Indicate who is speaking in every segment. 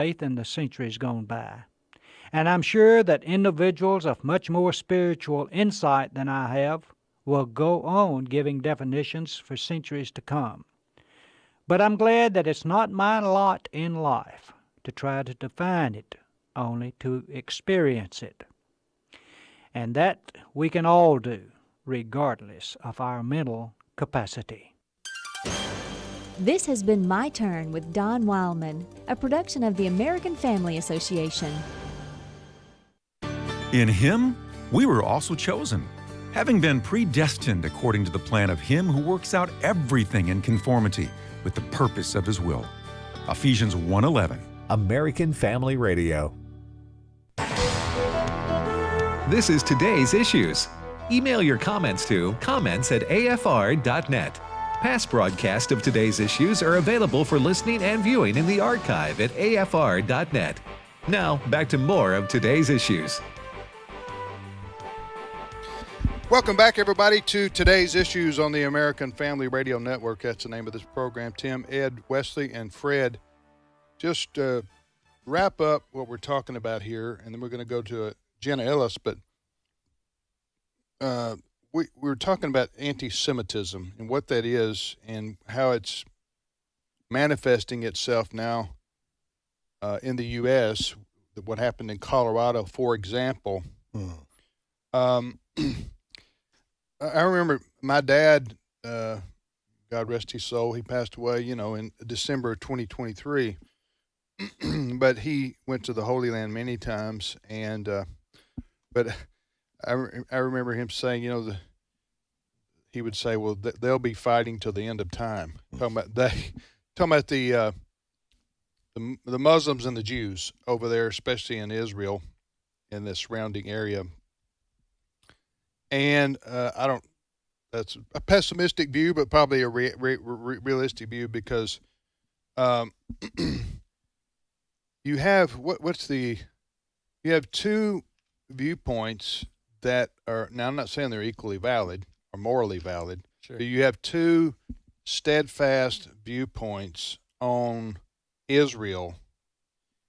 Speaker 1: faith in the centuries gone by. And I'm sure that individuals of much more spiritual insight than I have will go on giving definitions for centuries to come. But I'm glad that it's not my lot in life to try to define it, only to experience it. And that we can all do, regardless of our mental capacity.
Speaker 2: This has been My Turn with Don Wildmon, a production of the American Family Association.
Speaker 3: In Him, we were also chosen, having been predestined according to the plan of Him who works out everything in conformity with the purpose of His will. Ephesians 1:11.
Speaker 4: American Family Radio.
Speaker 5: This is Today's Issues. Email your comments to comments@afr.net. Past broadcasts of Today's Issues are available for listening and viewing in the archive at afr.net. Now, back to more of Today's Issues.
Speaker 6: Welcome back, everybody, to Today's Issues on the American Family Radio Network. That's the name of this program. Tim, Ed, Wesley, and Fred. Just wrap up what we're talking about here, and then we're going to go to Jenna Ellis. But we were talking about anti-Semitism and what that is and how it's manifesting itself now in the U.S., what happened in Colorado, for example. I remember my dad, God rest his soul, he passed away, in December of 2023. But he went to the Holy Land many times, and but I remember him saying, he would say, well, they'll be fighting till the end of time. Talking about the Muslims and the Jews over there, especially in Israel, in the surrounding area. And that's a pessimistic view, but probably a realistic view, because you have you have two viewpoints that are, now I'm not saying they're equally valid or morally valid, sure, but you have two steadfast viewpoints on Israel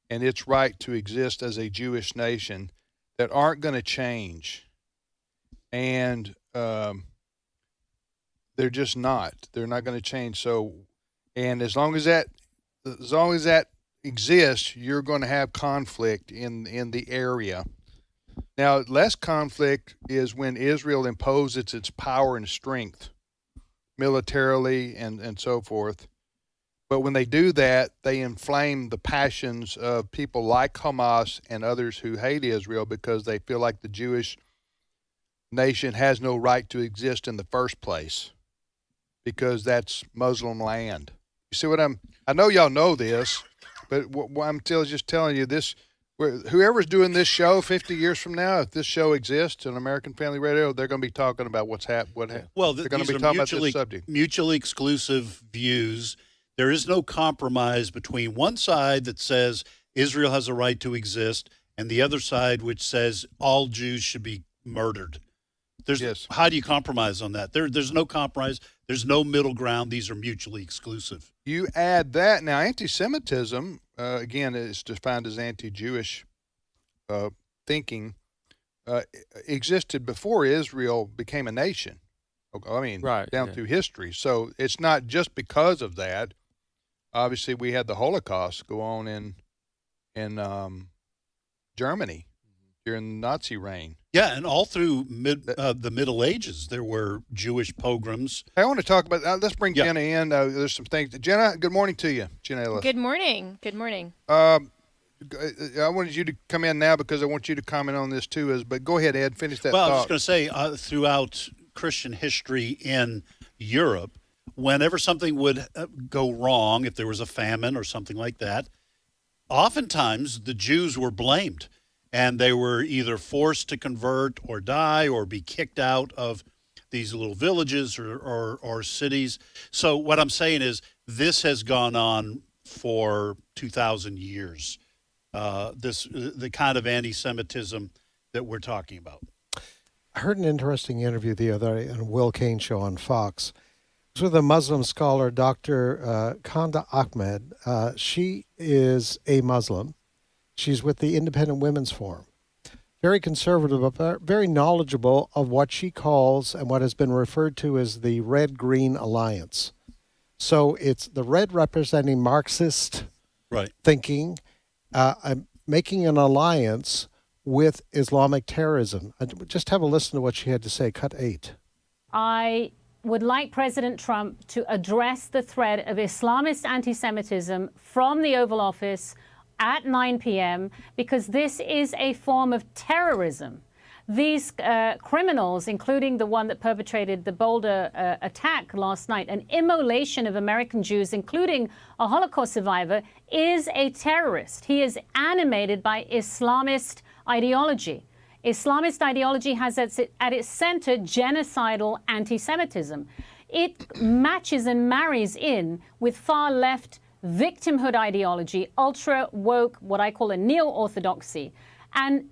Speaker 6: and its right to exist as a Jewish nation that aren't going to change. And they're just not. They're not going to change. So, and as long as that exists, you're going to have conflict in the area. Now, less conflict is when Israel imposes its power and strength militarily and so forth. But when they do that, they inflame the passions of people like Hamas and others who hate Israel because they feel like the Jewish nation has no right to exist in the first place because that's Muslim land. You see what I know y'all know this, but what I'm just telling you this, whoever's doing this show 50 years from now, if this show exists on American Family Radio, they're going to be talking about what's happened.
Speaker 7: Well,
Speaker 6: they're going to be talking about this subject.
Speaker 7: Mutually exclusive views. There is no compromise between one side that says Israel has a right to exist and the other side which says all Jews should be murdered.
Speaker 6: Yes.
Speaker 7: How do you compromise on that? There's no compromise. There's no middle ground. These are mutually exclusive.
Speaker 6: You add that. Now, anti-Semitism, again, is defined as anti-Jewish thinking, existed before Israel became a nation. I mean, down through history. So it's not just because of that. Obviously, we had the Holocaust go on in Germany during the Nazi reign.
Speaker 7: Yeah, and all through the Middle Ages, there were Jewish pogroms.
Speaker 6: I want to talk about, let's bring Jenna in. There's some things. Jenna, good morning to you. Jenna Ellis.
Speaker 8: Good morning. Good morning.
Speaker 6: I wanted you to come in now because I want you to comment on this too. But go ahead, Ed, finish that thought.
Speaker 7: Well, I was going to say, throughout Christian history in Europe, whenever something would go wrong, if there was a famine or something like that, oftentimes the Jews were blamed. And they were either forced to convert or die or be kicked out of these little villages or cities. So what I'm saying is this has gone on for 2,000 years, the kind of anti-Semitism that we're talking about.
Speaker 9: I heard an interesting interview the other day on Will Cain show on Fox
Speaker 8: with a Muslim scholar, Dr. Khanda Ahmed. She is a Muslim. She's with the Independent Women's Forum. Very conservative, but very knowledgeable of what she calls and what has been referred to as the Red-Green Alliance. So it's the red representing Marxist thinking, making an alliance with Islamic terrorism. Just have a listen to what she had to say. Cut 8.
Speaker 9: I would like President Trump to address the threat of Islamist anti-Semitism from the Oval Office at 9 p.m. because this is a form of terrorism. These criminals, including the one that perpetrated the Boulder attack last night, an immolation of American Jews, including a Holocaust survivor, is a terrorist. He is animated by Islamist ideology. Islamist ideology has at its center genocidal anti-Semitism. It matches and marries in with far left victimhood ideology, ultra woke, what I call a neo-orthodoxy, and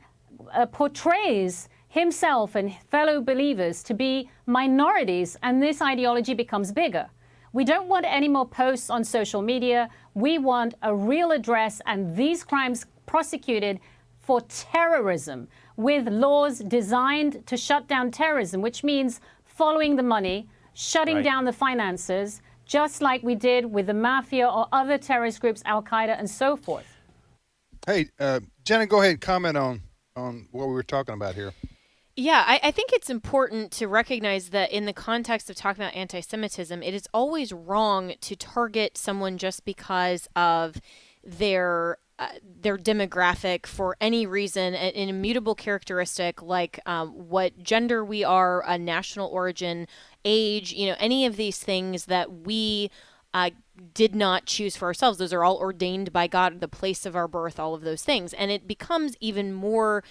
Speaker 9: portrays himself and fellow believers to be minorities, and this ideology becomes bigger. We don't want any more posts on social media. We want a real address and these crimes prosecuted for terrorism with laws designed to shut down terrorism, which means following the money, shutting down the finances, just like we did with the mafia or other terrorist groups, Al-Qaeda and so forth.
Speaker 6: Hey, Jenna, go ahead and comment on what we were talking about here.
Speaker 10: Yeah, I think it's important to recognize that in the context of talking about anti-Semitism, it is always wrong to target someone just because of their demographic for any reason, an immutable characteristic like what gender we are, a national origin, age, any of these things that we did not choose for ourselves. Those are all ordained by God, the place of our birth, all of those things. And it becomes even more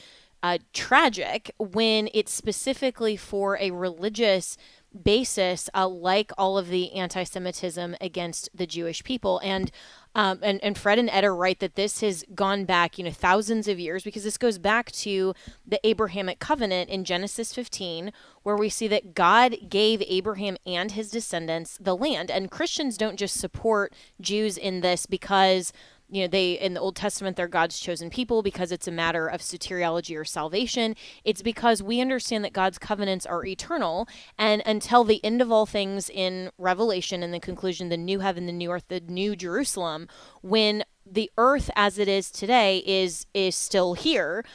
Speaker 10: tragic when it's specifically for a religious basis, like all of the anti-Semitism against the Jewish people. And Fred and Ed are right that this has gone back, thousands of years, because this goes back to the Abrahamic covenant in Genesis 15, where we see that God gave Abraham and his descendants the land. And Christians don't just support Jews in this because they, in the Old Testament, they're God's chosen people because it's a matter of soteriology or salvation. It's because we understand that God's covenants are eternal, and until the end of all things in Revelation, in the conclusion, the new heaven, the new earth, the new Jerusalem, when the earth as it is today is still here,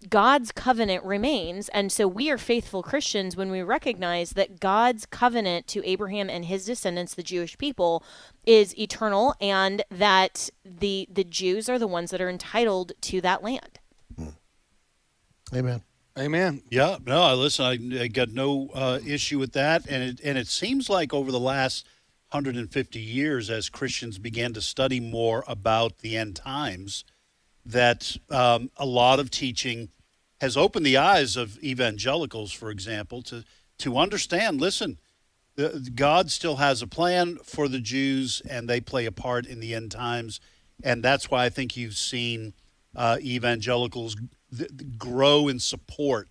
Speaker 10: God's covenant remains. And so we are faithful Christians when we recognize that God's covenant to Abraham and his descendants, the Jewish people, is eternal, and that the Jews are the ones that are entitled to that land.
Speaker 8: Amen.
Speaker 6: Amen.
Speaker 7: Yeah, no, listen, I got no issue with that. And it seems like over the last 150 years, as Christians began to study more about the end times, that a lot of teaching has opened the eyes of evangelicals, for example, to understand, listen, God still has a plan for the Jews, and they play a part in the end times. And that's why I think you've seen evangelicals grow in support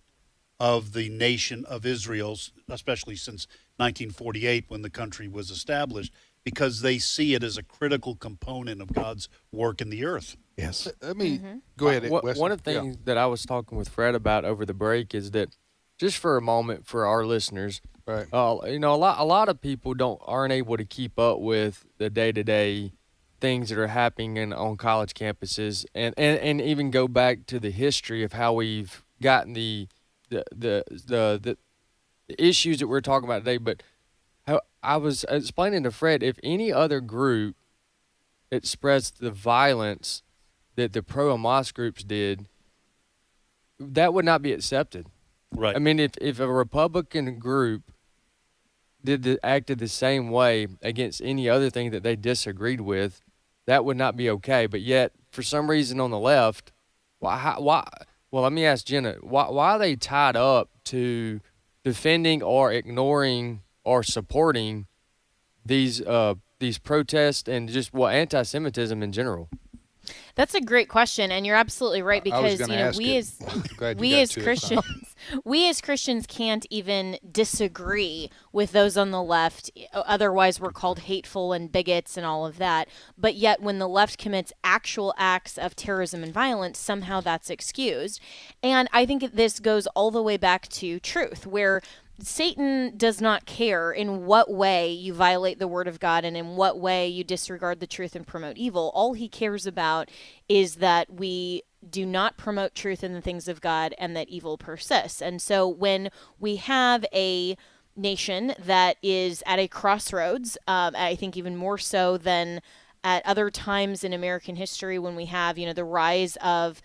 Speaker 7: of the nation of Israel, especially since 1948 when the country was established, because they see it as a critical component of God's work in the earth.
Speaker 8: Yes.
Speaker 6: Let me go ahead.
Speaker 11: One of the things that I was talking with Fred about over the break is that, just for a moment for our listeners,
Speaker 6: right?
Speaker 11: A lot of people aren't able to keep up with the day-to-day things that are happening on college campuses, and even go back to the history of how we've gotten the issues that we're talking about today. But how I was explaining to Fred, if any other group expressed the violence that the pro-Hamas groups did, that would not be accepted.
Speaker 7: Right.
Speaker 11: I mean, if a Republican group acted the same way against any other thing that they disagreed with, that would not be okay. But yet, for some reason on the left, why? Well, let me ask Jenna, why are they tied up to defending or ignoring or supporting these protests and just anti-Semitism in general?
Speaker 10: That's a great question, and you're absolutely right, because we as Christians We as Christians can't even disagree with those on the left. Otherwise, we're called hateful and bigots and all of that. But yet, when the left commits actual acts of terrorism and violence, somehow that's excused. And I think this goes all the way back to truth, where Satan does not care in what way you violate the word of God and in what way you disregard the truth and promote evil. All he cares about is that we do not promote truth in the things of God and that evil persists. And so when we have a nation that is at a crossroads, I think even more so than at other times in American history, when we have, the rise of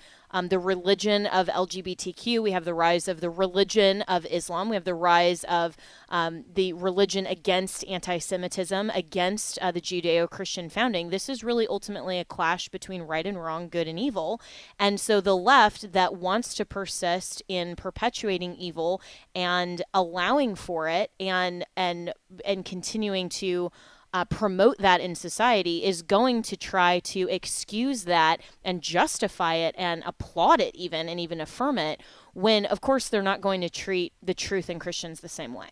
Speaker 10: the religion of LGBTQ, we have the rise of the religion of Islam, we have the rise of the religion against anti-Semitism, against the Judeo-Christian founding. This is really ultimately a clash between right and wrong, good and evil. And so the left that wants to persist in perpetuating evil and allowing for it and continuing to promote that in society is going to try to excuse that and justify it and applaud it and even affirm it, when of course they're not going to treat the truth and Christians the same way.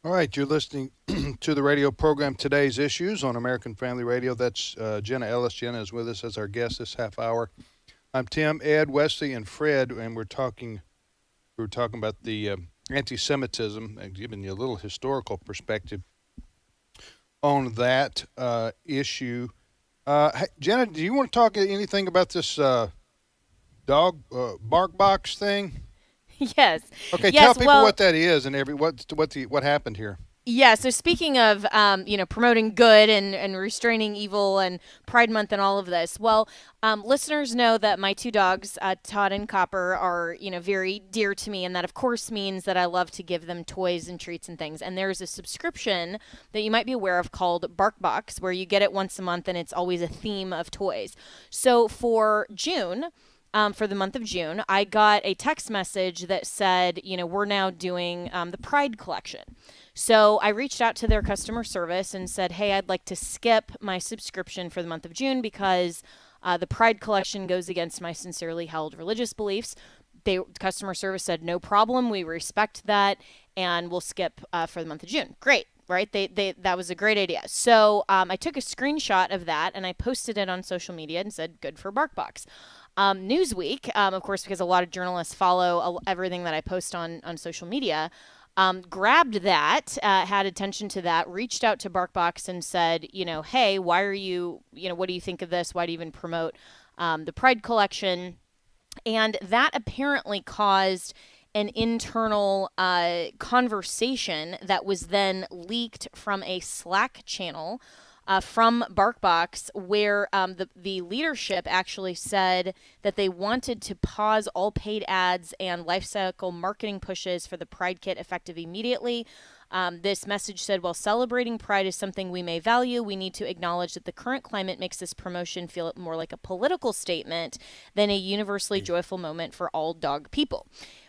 Speaker 6: All right, you're listening to the radio program Today's Issues on American Family Radio. That's Jenna Ellis. Jenna is with us as our guest this half hour. I'm Tim, Ed, Wesley, and Fred, and we were talking about the anti-Semitism and giving you a little historical perspective on that issue. Hey, Jenna, do you want to talk anything about this dog BarkBox thing?
Speaker 10: Yes.
Speaker 6: Okay,
Speaker 10: yes,
Speaker 6: tell people what that is and what happened here.
Speaker 10: Yeah, so speaking of, promoting good and restraining evil and Pride Month and all of this, well, listeners know that my two dogs, Todd and Copper, are, very dear to me, and that, of course, means that I love to give them toys and treats and things. And there's a subscription that you might be aware of called BarkBox, where you get it once a month, and it's always a theme of toys. So for June... for the month of June, I got a text message that said, we're now doing the Pride collection. So I reached out to their customer service and said, hey, I'd like to skip my subscription for the month of June because the Pride collection goes against my sincerely held religious beliefs. Customer service said, no problem. We respect that, and we'll skip for the month of June. Great. Right? That was a great idea. So I took a screenshot of that and I posted it on social media and said, good for BarkBox. Newsweek, of course, because a lot of journalists follow everything that I post on social media, grabbed that, had attention to that, reached out to BarkBox and said, hey, why are you, what do you think of this? Why do you even promote the Pride collection? And that apparently caused an internal conversation that was then leaked from a Slack channel from BarkBox, where the leadership actually said that they wanted to pause all paid ads and life cycle marketing pushes for the Pride Kit effective immediately. This message said, while celebrating Pride is something we may value, we need to acknowledge that the current climate makes this promotion feel more like a political statement than a universally joyful moment for all dog people.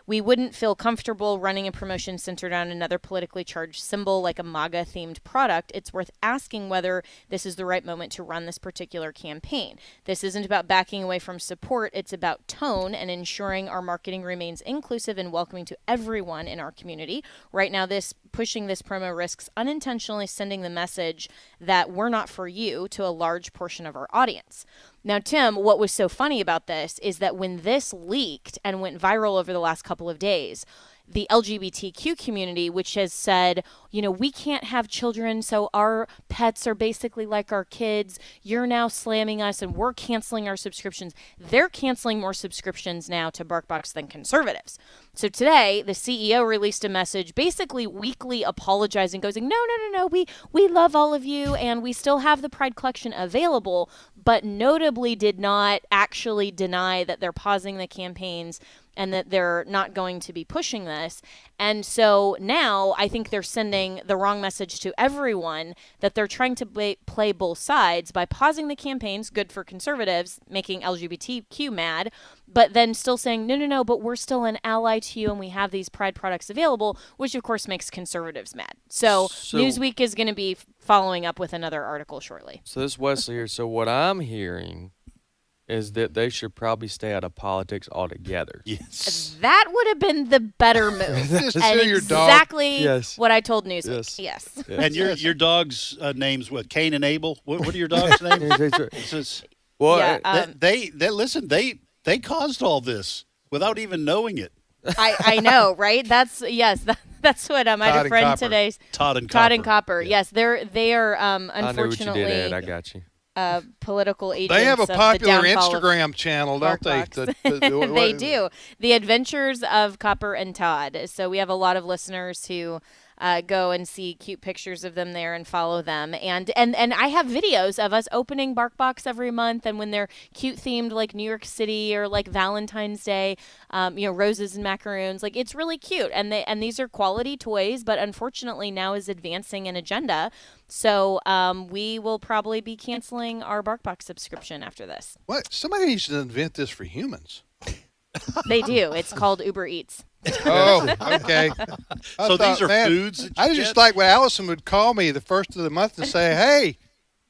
Speaker 10: We wouldn't feel comfortable running a promotion centered on another politically charged symbol like a MAGA-themed product. It's worth asking whether this is the right moment to run this particular campaign. This isn't about backing away from support. It's about tone and ensuring our marketing remains inclusive and welcoming to everyone in our community. Right now, pushing this promo risks unintentionally sending the message that we're not for you to a large portion of our audience. Now, Tim, what was so funny about this is that when this leaked and went viral over the last couple of days, the LGBTQ community, which has said, we can't have children, so our pets are basically like our kids. You're now slamming us and we're canceling our subscriptions. They're canceling more subscriptions now to BarkBox than conservatives. So today, the CEO released a message basically weekly apologizing, going, no, we love all of you and we still have the Pride collection available, but notably did not actually deny that they're pausing the campaigns and that they're not going to be pushing this. And so now I think they're sending the wrong message to everyone that they're trying to play both sides by pausing the campaigns, good for conservatives, making LGBTQ mad, but then still saying, no, but we're still an ally to you and we have these Pride products available, which of course makes conservatives mad. So Newsweek is going to be following up with another article shortly.
Speaker 11: So this Wesley here. So what I'm hearing is that they should probably stay out of politics altogether.
Speaker 7: Yes.
Speaker 10: That would have been the better move.
Speaker 6: Just
Speaker 10: and
Speaker 6: sue your dog.
Speaker 10: exactly
Speaker 11: Yes.
Speaker 10: what I told Newsweek. Yes.
Speaker 7: And your dog's name's what? Cain and Abel. What are your dog's names? It says-
Speaker 11: Well,
Speaker 10: Yeah,
Speaker 7: they listen. They caused all this without even knowing it.
Speaker 10: I know, right? That's that's what I had
Speaker 6: Todd
Speaker 10: a
Speaker 6: and
Speaker 10: friend
Speaker 6: Copper.
Speaker 10: today.
Speaker 7: Todd and
Speaker 10: Todd and
Speaker 7: Copper.
Speaker 10: Copper. Yes, they are
Speaker 11: I know what you
Speaker 10: unfortunately
Speaker 11: did, Ed. I got you.
Speaker 10: political agents.
Speaker 6: They have a
Speaker 10: of the
Speaker 6: popular
Speaker 10: downfall of
Speaker 6: Instagram channel, don't they?
Speaker 10: BarkBox. They do. The Adventures of Copper and Todd. So we have a lot of listeners who go and see cute pictures of them there and follow them. And I have videos of us opening BarkBox every month, and when they're cute themed, like New York City or like Valentine's Day, roses and macaroons. Like, it's really cute. And these are quality toys, but unfortunately now is advancing an agenda. So we will probably be canceling our BarkBox subscription after this.
Speaker 6: What? Somebody needs to invent this for humans.
Speaker 10: They do. It's called Uber Eats.
Speaker 6: Oh, okay.
Speaker 7: So these are foods that you
Speaker 6: I just
Speaker 7: get?
Speaker 6: like when Allison would call me the first of the month and say, "Hey,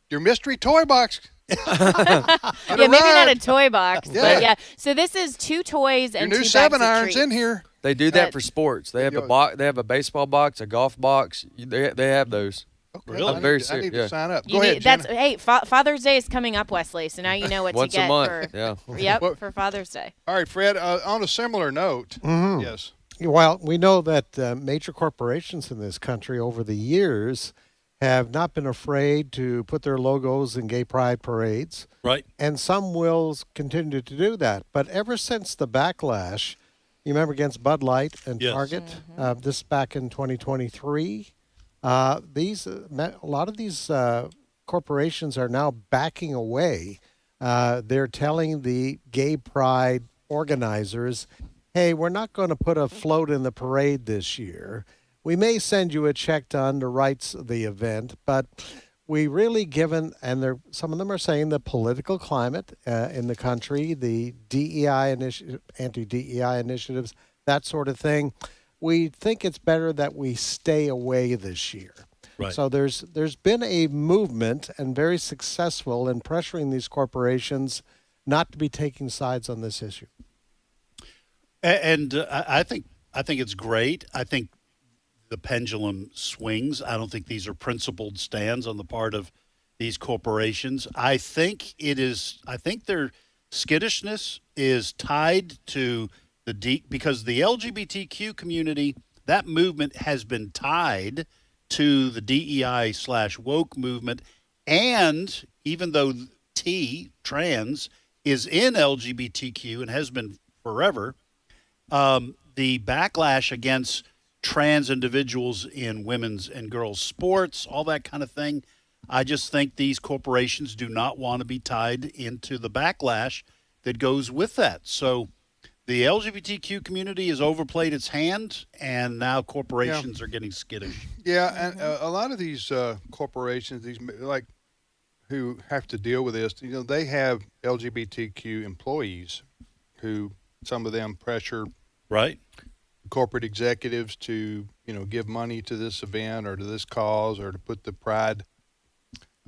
Speaker 6: your mystery toy box."
Speaker 10: Yeah, maybe not a toy box,
Speaker 6: Yeah.
Speaker 10: but yeah. So this is 2 toys
Speaker 6: Your
Speaker 10: and
Speaker 6: new
Speaker 10: 2
Speaker 6: 7
Speaker 10: bags of
Speaker 6: irons in
Speaker 10: treats.
Speaker 6: here.
Speaker 11: They do that
Speaker 10: But-
Speaker 11: for sports. They have
Speaker 6: Yeah.
Speaker 11: a box. They have a baseball box, a golf box. They have those.
Speaker 6: Okay,
Speaker 7: Really?
Speaker 6: I
Speaker 11: Very
Speaker 6: need, I
Speaker 11: serious,
Speaker 6: need to
Speaker 11: yeah.
Speaker 6: sign up.
Speaker 10: You
Speaker 6: Go ahead,
Speaker 10: need-
Speaker 6: Jenna.
Speaker 10: hey, Father's Day is coming up, Wesley. So now you know what
Speaker 11: Once
Speaker 10: to get
Speaker 11: a month.
Speaker 10: for
Speaker 11: Yeah.
Speaker 10: yep for Father's Day.
Speaker 6: All right, Fred. On a similar note, yes.
Speaker 8: Well, we know that major corporations in this country over the years have not been afraid to put their logos in gay pride parades,
Speaker 7: Right.
Speaker 8: and some will continue to do that. But ever since the backlash, you remember against Bud Light and
Speaker 7: Yes.
Speaker 8: Target, this back in 2023, a lot of these corporations are now backing away. They're telling the gay pride organizers, hey, we're not going to put a float in the parade this year. We may send you a check to underwrite the event, but we really given, some of them are saying the political climate in the country, the DEI initiative, anti-DEI initiatives, that sort of thing, we think it's better that we stay away this year.
Speaker 7: Right.
Speaker 8: So there's been a movement, and very successful, in pressuring these corporations not to be taking sides on this issue.
Speaker 7: And I think it's great. I think the pendulum swings. I don't think these are principled stands on the part of these corporations. I think their skittishness is tied to because the LGBTQ community, that movement has been tied to the DEI/woke movement, and even though trans is in LGBTQ and has been forever, the backlash against trans individuals in women's and girls' sports, all that kind of thing, I just think these corporations do not want to be tied into the backlash that goes with that. So the LGBTQ community has overplayed its hand, and now corporations are getting skittish.
Speaker 6: Yeah, and a lot of these corporations, who have to deal with this, they have LGBTQ employees who, some of them pressure
Speaker 7: Right.
Speaker 6: corporate executives to, give money to this event or to this cause or to put the pride.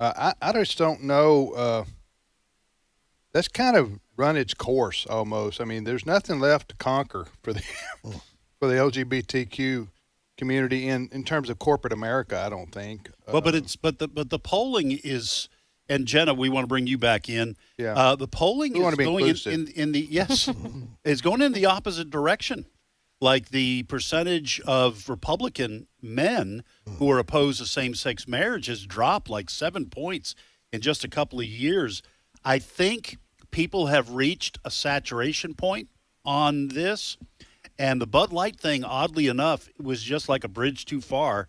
Speaker 6: I just don't know. That's kind of run its course almost. I mean, there's nothing left to conquer for the for the LGBTQ community in terms of corporate America. I don't think.
Speaker 7: Well, but the polling is, and Jenna, we want to bring you back in.
Speaker 6: Yeah.
Speaker 7: The polling
Speaker 6: We want
Speaker 7: is
Speaker 6: to be
Speaker 7: going
Speaker 6: inclusive.
Speaker 7: in the yes, is going in the opposite direction. Like the percentage of Republican men who are opposed to same-sex marriage has dropped like 7 points in just a couple of years. I think people have reached a saturation point on this, and the Bud Light thing, oddly enough, was just like a bridge too far,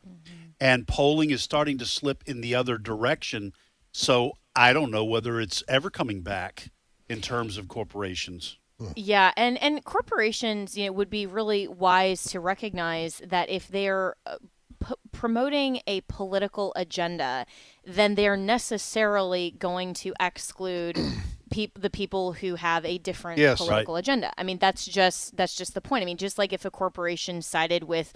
Speaker 7: and polling is starting to slip in the other direction. So I don't know whether it's ever coming back in terms of corporations.
Speaker 10: Yeah, and corporations, would be really wise to recognize that if they're promoting a political agenda, then they're necessarily going to exclude the people who have a different
Speaker 6: Yes.
Speaker 10: political agenda. I mean, that's just the point. I mean, just like if a corporation sided with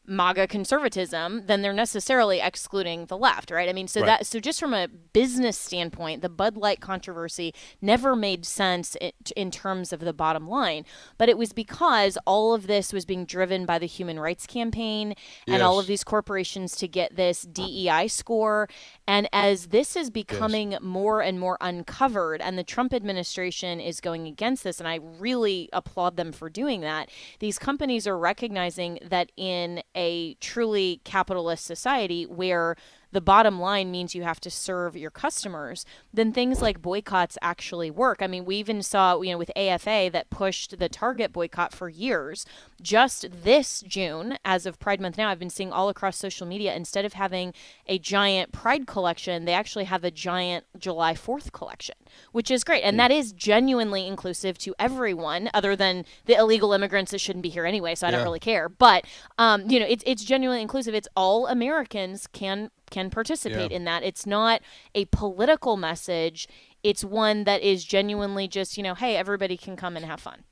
Speaker 10: MAGA conservatism, then they're necessarily excluding the left, right? I mean, so just from a business standpoint, the Bud Light controversy never made sense in terms of the bottom line. But it was because all of this was being driven by the Human Rights Campaign and all of these corporations to get this DEI score. And as this is becoming more and more uncovered, and the Trump administration is going against this, and I really applaud them for doing that, these companies are recognizing that in a truly capitalist society where the bottom line means you have to serve your customers, then things like boycotts actually work. I mean, we even saw, with AFA that pushed the Target boycott for years. Just this June, as of Pride Month now, I've been seeing all across social media, instead of having a giant Pride collection, they actually have a giant July 4th collection, which is great. And that is genuinely inclusive to everyone other than the illegal immigrants that shouldn't be here anyway, so I don't really care. But, it's genuinely inclusive. It's all Americans can participate in that. It's not a political message. It's one that is genuinely just, hey, everybody can come and have fun.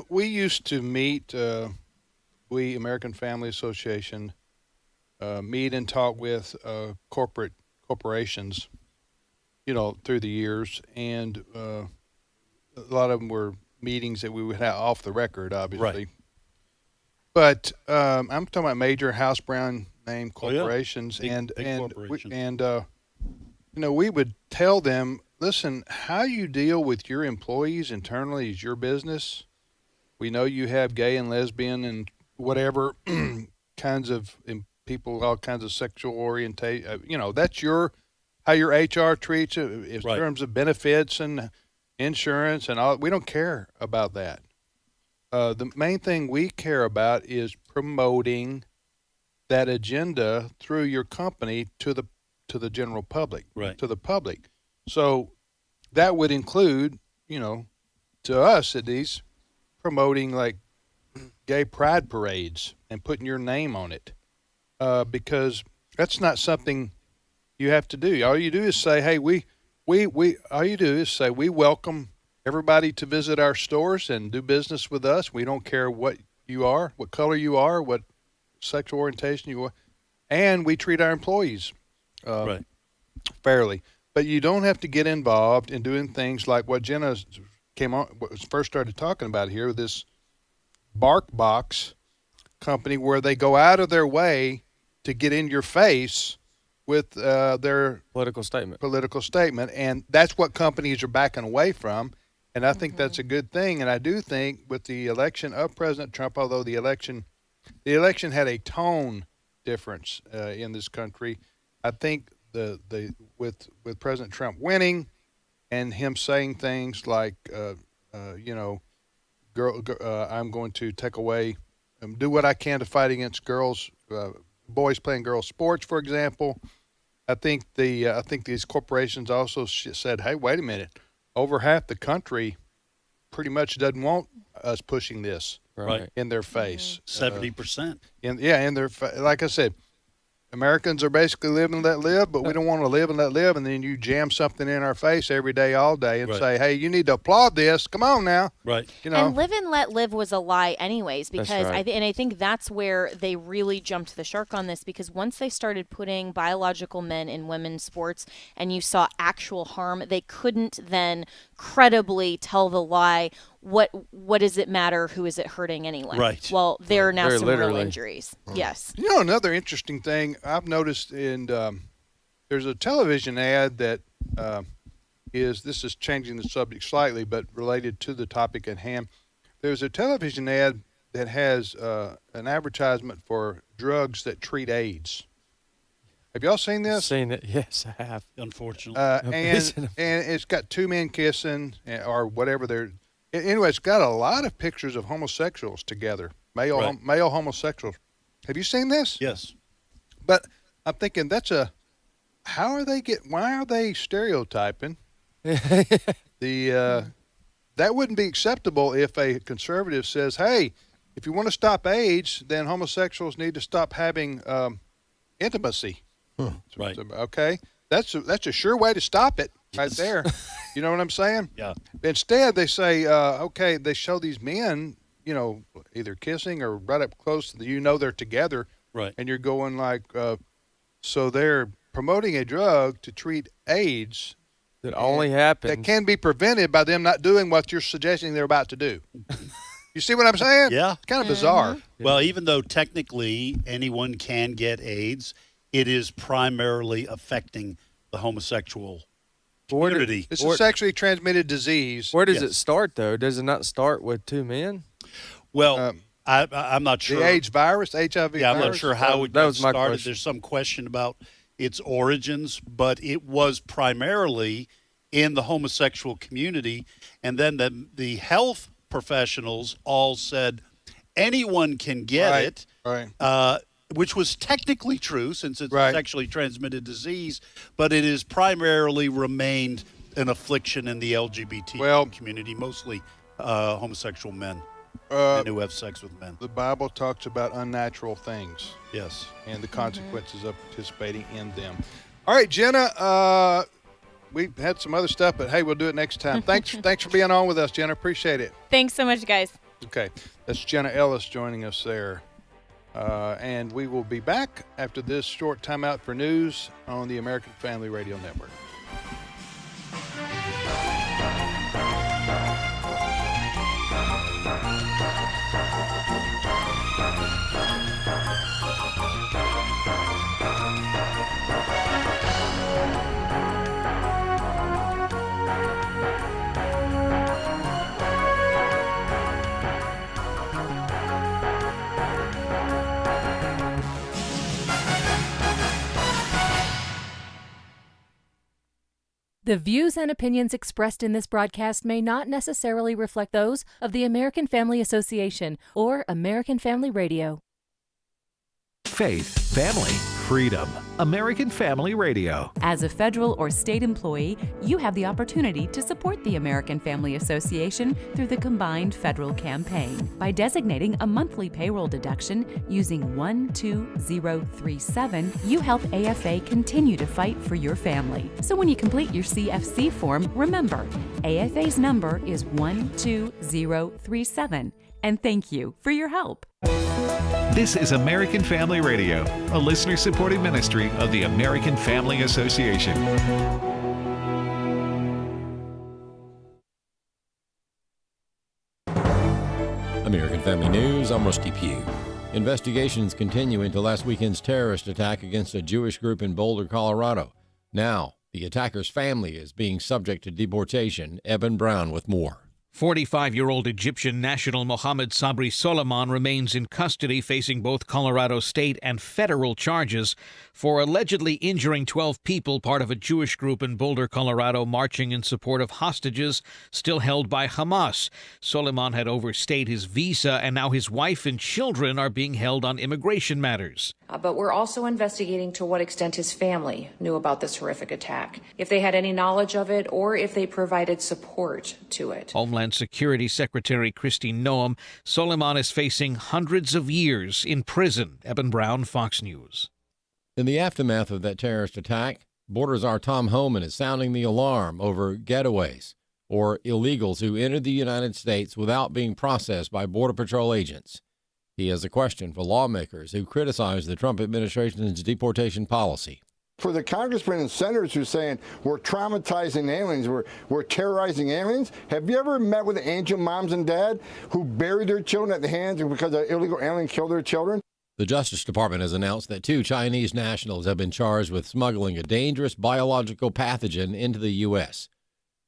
Speaker 6: We used to meet, we American Family Association, meet and talk with corporations, through the years. And a lot of them were meetings that we would have off the record, obviously.
Speaker 7: Right.
Speaker 6: But I'm talking about major house brand name corporations,
Speaker 7: big corporations.
Speaker 6: We would tell them, listen, how you deal with your employees internally is your business. We know you have gay and lesbian and whatever kinds of people, all kinds of sexual orientation. That's how your HR treats it in terms of benefits and insurance and all. We don't care about that. The main thing we care about is promoting that agenda through your company to the general public, to the public. So that would include, to us at least, promoting like gay pride parades and putting your name on it, because that's not something you have to do. All you do is say, hey, we welcome everybody to visit our stores and do business with us. We don't care what you are, what color you are, what sexual orientation you are, and we treat our employees fairly. But you don't have to get involved in doing things like what Jenna first started talking about here, this BarkBox company, where they go out of their way to get in your face with their
Speaker 11: political
Speaker 6: statement, and that's what companies are backing away from. And I think that's a good thing. And I do think with the election of President Trump, although the election had a tone difference in this country, I think with President Trump winning and him saying things like, I'm going to take away, do what I can to fight against boys playing girls sports, for example. I think these corporations also said, hey, wait a minute. Over half the country pretty much doesn't want us pushing this in their face.
Speaker 7: 70%.
Speaker 6: In their like I said, Americans are basically live and let live, but we don't want to live and let live. And then you jam something in our face every day, all day, and say, "Hey, you need to applaud this. Come on now."
Speaker 7: Right.
Speaker 10: And live and let live was a lie, anyways, because I think that's where they really jumped the shark on this. Because once they started putting biological men in women's sports, and you saw actual harm, they couldn't then credibly tell the lie. What does it matter? Who is it hurting anyway?
Speaker 7: Right.
Speaker 10: Well, there are now some real injuries. Yes.
Speaker 6: Another interesting thing I've noticed there's a television ad that this is changing the subject slightly, but related to the topic at hand. There's a television ad that has an advertisement for drugs that treat AIDS. Have y'all seen this?
Speaker 11: Seen it? Yes, I have.
Speaker 7: Unfortunately.
Speaker 6: And it's got two men kissing or whatever they're. Anyway, it's got a lot of pictures of homosexuals together, male homosexuals. Have you seen this?
Speaker 7: Yes.
Speaker 6: But I'm thinking why are they stereotyping? That wouldn't be acceptable if a conservative says, hey, if you want to stop AIDS, then homosexuals need to stop having intimacy.
Speaker 7: Right.
Speaker 6: Okay. That's a sure way to stop it right there. You know what I'm saying?
Speaker 7: Yeah.
Speaker 6: Instead, they say, they show these men either kissing or right up close to they're together.
Speaker 7: Right.
Speaker 6: And you're going like, so they're promoting a drug to treat AIDS
Speaker 11: that only happens.
Speaker 6: That can be prevented by them not doing what you're suggesting they're about to do. You see what I'm saying?
Speaker 7: Yeah.
Speaker 6: It's kind of bizarre.
Speaker 7: Well, even though technically anyone can get AIDS, it is primarily affecting the homosexual community.
Speaker 6: It's a sexually transmitted disease.
Speaker 11: Where does it start, though? Does it not start with two men?
Speaker 7: Well, I'm not sure.
Speaker 6: The AIDS virus, HIV virus?
Speaker 7: I'm not sure how it
Speaker 11: that was my
Speaker 7: started.
Speaker 11: question.
Speaker 7: There's some question about its origins, but it was primarily in the homosexual community. And then the health professionals all said anyone can get it, which was technically true since it's a sexually transmitted disease, but it has primarily remained an affliction in the LGBT community, mostly homosexual men who have sex with men.
Speaker 6: The Bible talks about unnatural things.
Speaker 7: Yes.
Speaker 6: And the consequences of participating in them. All right, Jenna, we had some other stuff, but hey, we'll do it next time. Thanks for being on with us, Jenna. Appreciate it.
Speaker 10: Thanks so much, guys.
Speaker 6: Okay. That's Jenna Ellis joining us there. And we will be back after this short timeout for news on the American Family Radio Network.
Speaker 12: The views and opinions expressed in this broadcast may not necessarily reflect those of the American Family Association or American Family Radio.
Speaker 5: Faith, family, freedom. American Family Radio.
Speaker 13: As a federal or state employee, you have the opportunity to support the American Family Association through the combined federal campaign by designating a monthly payroll deduction using 12037. You help AFA continue to fight for your family. So when you complete your CFC form, remember, AFA's number is 12037. And thank you for your help.
Speaker 5: This is American Family Radio, a listener-supported ministry of the American Family Association.
Speaker 14: American Family News, I'm Rusty Pugh. Investigations continue into last weekend's terrorist attack against a Jewish group in Boulder, Colorado. Now, the attacker's family is being subject to deportation. Eben Brown with more.
Speaker 15: 45-year-old Egyptian national Mohammed Sabri Soliman remains in custody, facing both Colorado state and federal charges for allegedly injuring 12 people, part of a Jewish group in Boulder, Colorado, marching in support of hostages still held by Hamas. Soliman had overstayed his visa, and now his wife and children are being held on immigration matters.
Speaker 16: But we're also investigating to what extent his family knew about this horrific attack, if they had any knowledge of it, or if they provided support to it.
Speaker 15: Homeland Security Secretary Kristi Noem. Soliman is facing hundreds of years in prison. Eben Brown, Fox News.
Speaker 14: In the aftermath of that terrorist attack, Border Czar Tom Homan is sounding the alarm over getaways, or illegals who entered the United States without being processed by Border Patrol agents. He has a question for lawmakers who criticize the Trump administration's deportation policy.
Speaker 17: For the congressmen and senators who are saying we're traumatizing aliens, we're terrorizing aliens, have you ever met with angel moms and dad who buried their children at the hands because an illegal alien killed their children?
Speaker 14: The Justice Department has announced that 2 Chinese nationals have been charged with smuggling a dangerous biological pathogen into the U.S.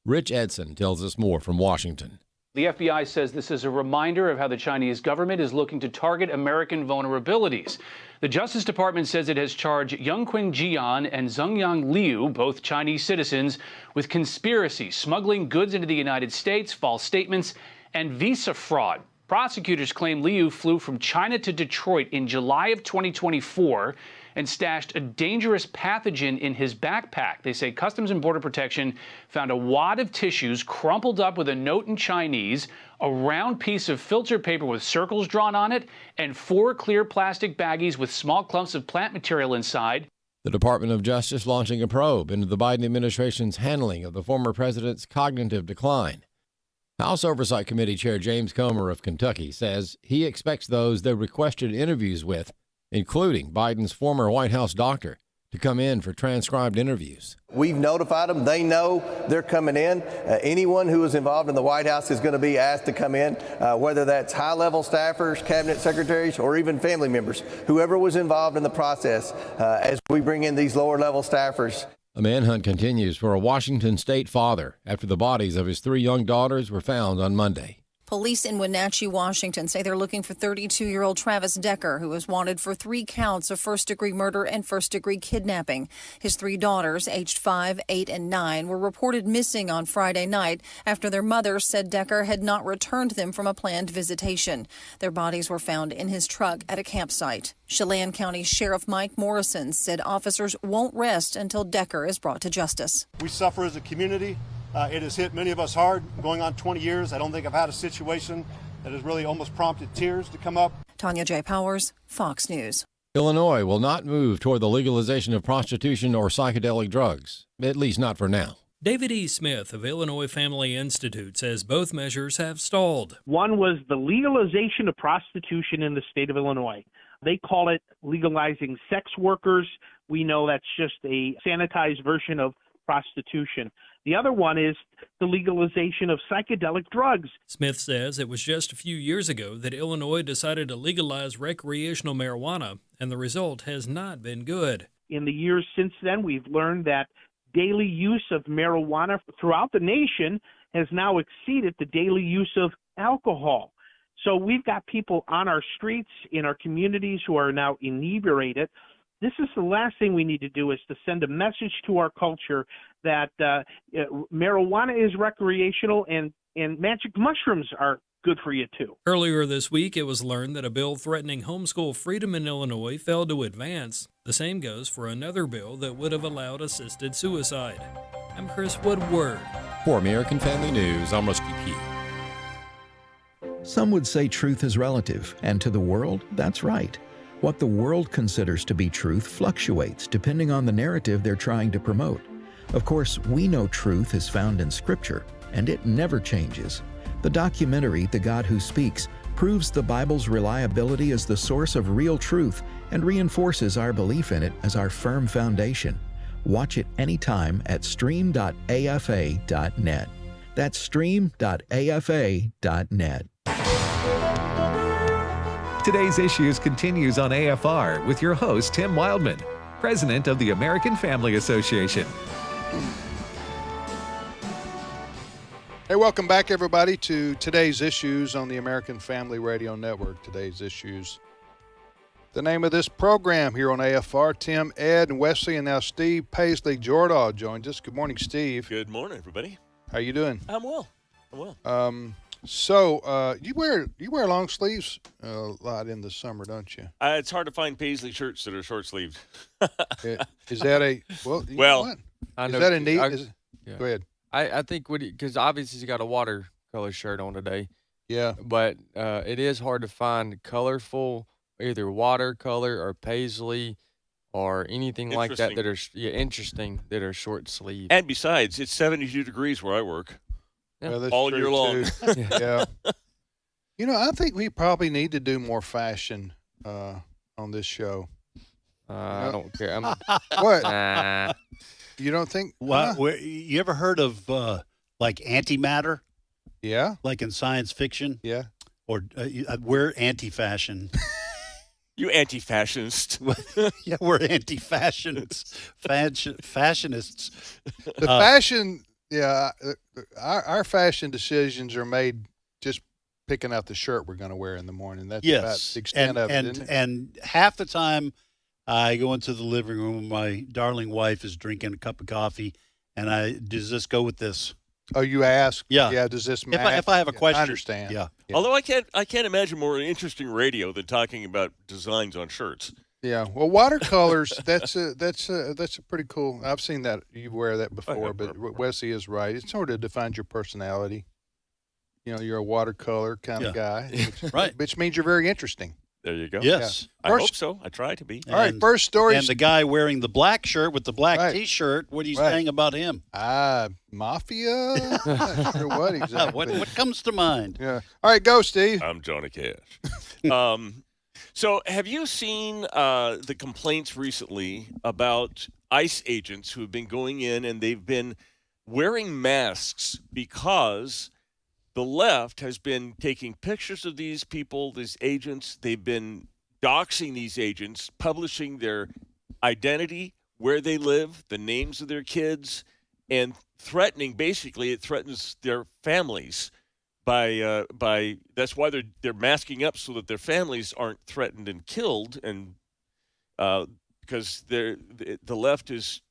Speaker 14: Rich Edson tells us more from Washington.
Speaker 18: The FBI says this is a reminder of how the Chinese government is looking to target American vulnerabilities. The Justice Department says it has charged Yongqing Jian and Zhengyang Liu, both Chinese citizens, with conspiracy, smuggling goods into the United States, false statements, and visa fraud. Prosecutors claim Liu flew from China to Detroit in July of 2024 and stashed a dangerous pathogen in his backpack. They say Customs and Border Protection found a wad of tissues crumpled up with a note in Chinese, a round piece of filter paper with circles drawn on it, and 4 clear plastic baggies with small clumps of plant material inside.
Speaker 14: The Department of Justice launching a probe into the Biden administration's handling of the former president's cognitive decline. House Oversight Committee Chair James Comer of Kentucky says he expects those they requested interviews with, including Biden's former White House doctor, to come in for transcribed interviews.
Speaker 19: We've notified them. They know they're coming in. Anyone who is involved in the White House is going to be asked to come in, whether that's high-level staffers, cabinet secretaries, or even family members, whoever was involved in the process as we bring in these lower-level staffers.
Speaker 14: A manhunt continues for a Washington state father after the bodies of his 3 young daughters were found on Monday.
Speaker 20: Police in Wenatchee, Washington say they're looking for 32-year-old Travis Decker, who is wanted for 3 counts of first-degree murder and first-degree kidnapping. His 3 daughters, aged 5, 8, and 9, were reported missing on Friday night after their mother said Decker had not returned them from a planned visitation. Their bodies were found in his truck at a campsite. Chelan County Sheriff Mike Morrison said officers won't rest until Decker is brought to justice.
Speaker 21: We suffer as a community. It has hit many of us hard. Going on 20 years, I don't think I've had a situation that has really almost prompted tears to come up.
Speaker 20: Tanya J. Powers, Fox News.
Speaker 14: Illinois will not move toward the legalization of prostitution or psychedelic drugs, at least not for now.
Speaker 22: David E. Smith of Illinois Family Institute says both measures have stalled.
Speaker 23: One was the legalization of prostitution in the state of Illinois. They call it legalizing sex workers. We know that's just a sanitized version of prostitution. The other one is the legalization of psychedelic drugs.
Speaker 22: Smith says it was just a few years ago that Illinois decided to legalize recreational marijuana, and the result has not been good.
Speaker 23: In the years since then, we've learned that daily use of marijuana throughout the nation has now exceeded the daily use of alcohol. So we've got people on our streets, in our communities, who are now inebriated. This is the last thing we need to do, is to send a message to our culture that marijuana is recreational and magic mushrooms are good for you too.
Speaker 22: Earlier this week, it was learned that a bill threatening homeschool freedom in Illinois failed to advance. The same goes for another bill that would have allowed assisted suicide. I'm Chris Woodward.
Speaker 14: For American Family News, I'm Rusty Pugh.
Speaker 24: Some would say truth is relative, and to the world, that's right. What the world considers to be truth fluctuates depending on the narrative they're trying to promote. Of course, we know truth is found in Scripture, and it never changes. The documentary, The God Who Speaks, proves the Bible's reliability as the source of real truth and reinforces our belief in it as our firm foundation. Watch it anytime at stream.afa.net. That's stream.afa.net.
Speaker 5: Today's Issues continues on AFR with your host, Tim Wildmon, president of the American Family Association.
Speaker 6: Hey, welcome back, everybody, to Today's Issues on the American Family Radio Network. Today's Issues, the name of this program here on AFR. Tim, Ed, and Wesley, and now Steve Paisley Jordahl joined us. Good morning, Steve.
Speaker 25: Good morning, everybody.
Speaker 6: How you doing?
Speaker 25: I'm well.
Speaker 6: So you wear long sleeves a lot in the summer, don't you?
Speaker 25: It's hard to find Paisley shirts that are short sleeved.
Speaker 6: Is that a well? Is that a neat? Go ahead.
Speaker 11: I think because obviously he's got a watercolor shirt on today.
Speaker 6: Yeah.
Speaker 11: But it is hard to find colorful, either watercolor or paisley or anything like that that are interesting that are short sleeve.
Speaker 25: And besides, it's 72 degrees where I work.
Speaker 6: Yeah. Well,
Speaker 25: all year long.
Speaker 6: Yeah. You know, I think we probably need to do more fashion on this show.
Speaker 11: I don't care.
Speaker 6: What?
Speaker 11: Nah.
Speaker 6: You don't think?
Speaker 7: You ever heard of like antimatter?
Speaker 6: Yeah.
Speaker 7: Like in science fiction?
Speaker 6: Yeah.
Speaker 7: Or we're anti-fashion.
Speaker 25: You anti-fascist.
Speaker 7: Yeah, we're anti-fashionists. Fashionists.
Speaker 6: The fashion, yeah, our fashion decisions are made just picking out the shirt we're going to wear in the morning. That's about the extent of it, isn't it?
Speaker 7: And half the time I go into the living room, my darling wife is drinking a cup of coffee, and does this go with this?
Speaker 6: Oh, you ask?
Speaker 7: Yeah.
Speaker 6: Yeah, does this match?
Speaker 7: If I have a question.
Speaker 6: I understand.
Speaker 7: Yeah.
Speaker 25: Although I can't imagine more interesting radio than talking about designs on shirts.
Speaker 6: Yeah. Well, watercolors, that's a pretty cool. I've seen that. You wear that before, but Wesley is right. It sort of defines your personality. You know, you're a watercolor kind of guy,
Speaker 7: right?
Speaker 6: Which means you're very interesting.
Speaker 25: There you go.
Speaker 7: Yes.
Speaker 25: I hope so. I try to be.
Speaker 6: All right, first story.
Speaker 7: And the guy wearing the black shirt with the black
Speaker 6: Right.
Speaker 7: T-shirt, what are you
Speaker 6: Right.
Speaker 7: saying about him?
Speaker 6: Mafia? I'm not sure what exactly.
Speaker 7: What comes to mind?
Speaker 6: Yeah. All right, go, Steve.
Speaker 25: I'm Johnny Cash. So have you seen the complaints recently about ICE agents who have been going in and they've been wearing masks because the left has been taking pictures of these people, these agents. They've been doxing these agents, publishing their identity, where they live, the names of their kids, and threatening, basically, it threatens their families by that's why they're masking up so that their families aren't threatened and killed, and because the left is,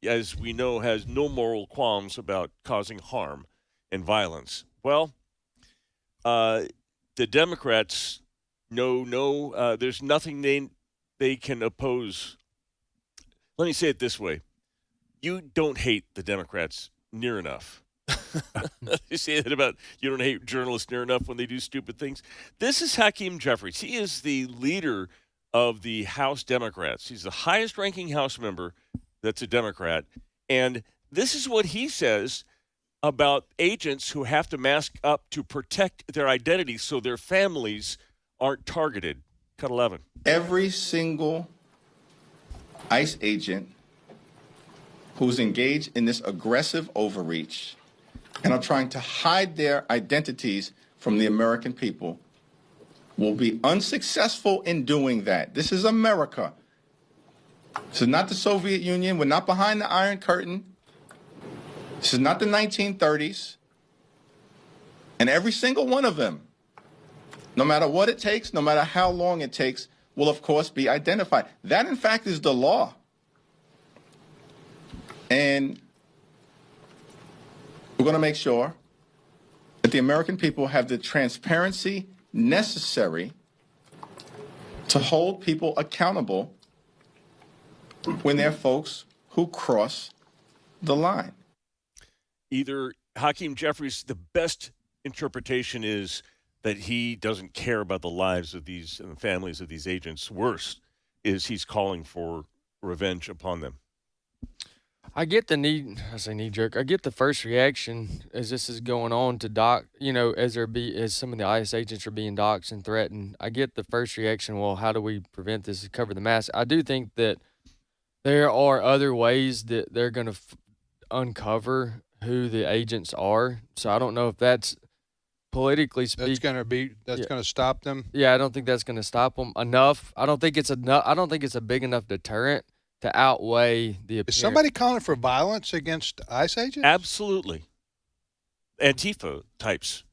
Speaker 25: as we know, has no moral qualms about causing harm and violence. Well, the Democrats know there's nothing they can oppose. Let me say it this way. You don't hate the Democrats near enough. You say that about you don't hate journalists near enough when they do stupid things. This is Hakeem Jeffries. He is the leader of the House Democrats. He's the highest ranking House member that's a Democrat. And this is what he says about agents who have to mask up to protect their identity so their families aren't targeted. Cut 11.
Speaker 1: Every single ICE agent who's engaged in this aggressive overreach and are trying to hide their identities from the American people will be unsuccessful in doing that. This is America. This is not the Soviet Union. We're not behind the Iron Curtain. This is not the 1930s. And every single one of them, no matter what it takes, no matter how long it takes, will of course be identified. That in fact is the law. And we're going to make sure that the American people have the transparency necessary to hold people accountable when they're folks who cross the line.
Speaker 25: Either Hakeem Jeffries, the best interpretation is that he doesn't care about the lives of these and the families of these agents. Worse is he's calling for revenge upon them.
Speaker 11: I get the knee jerk. I get the first reaction as this is going on to doc, as some of the ICE agents are being doxxed and threatened. I get the first reaction, well, how do we prevent this and cover the mask? I do think that there are other ways that they're going to uncover who the agents are. So I don't know if that's politically speaking.
Speaker 6: That's going to stop them.
Speaker 11: Yeah, I don't think that's going to stop them enough. I don't think it's a big enough deterrent to outweigh the appearance.
Speaker 6: Is somebody calling for violence against ICE agents?
Speaker 25: Absolutely. Antifa types.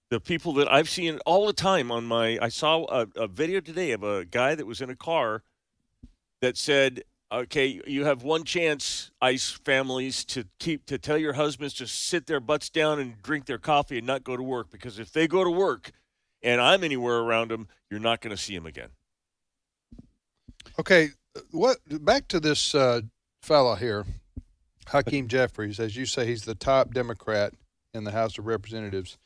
Speaker 25: The people that I've seen all the time I saw a video today of a guy that was in a car that said, okay, you have one chance, ICE families, to tell your husbands to sit their butts down and drink their coffee and not go to work, because if they go to work and I'm anywhere around them, you're not going to see them again.
Speaker 6: Okay, back to this fellow here, Hakeem Jeffries. As you say, he's the top Democrat in the House of Representatives.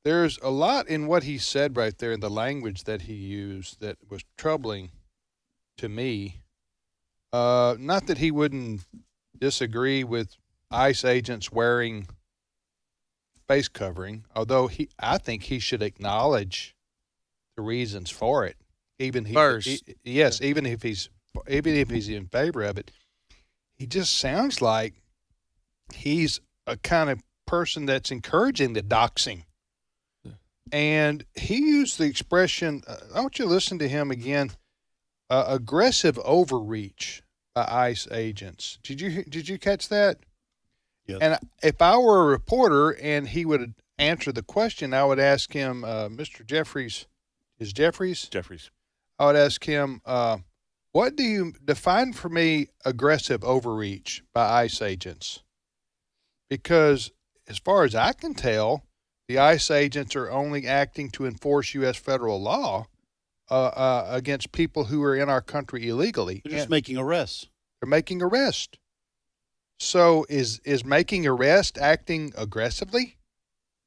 Speaker 6: There's a lot in what he said right there, in the language that he used, that was troubling to me. Not that he wouldn't disagree with ICE agents wearing face covering, although I think he should acknowledge the reasons for it. Even if he's in favor of it, he just sounds like he's a kind of person that's encouraging the doxing. And he used the expression, I want you to listen to him again, aggressive overreach by ICE agents. Did you catch that?
Speaker 7: Yes.
Speaker 6: And if I were a reporter and he would answer the question, I would ask him, Mr. Jeffries, is Jeffries?
Speaker 25: Jeffries.
Speaker 6: I would ask him, what do you define for me aggressive overreach by ICE agents? Because as far as I can tell, the ICE agents are only acting to enforce U.S. federal law against people who are in our country illegally.
Speaker 7: They're just making arrests.
Speaker 6: They're making arrests. So is making arrest acting aggressively?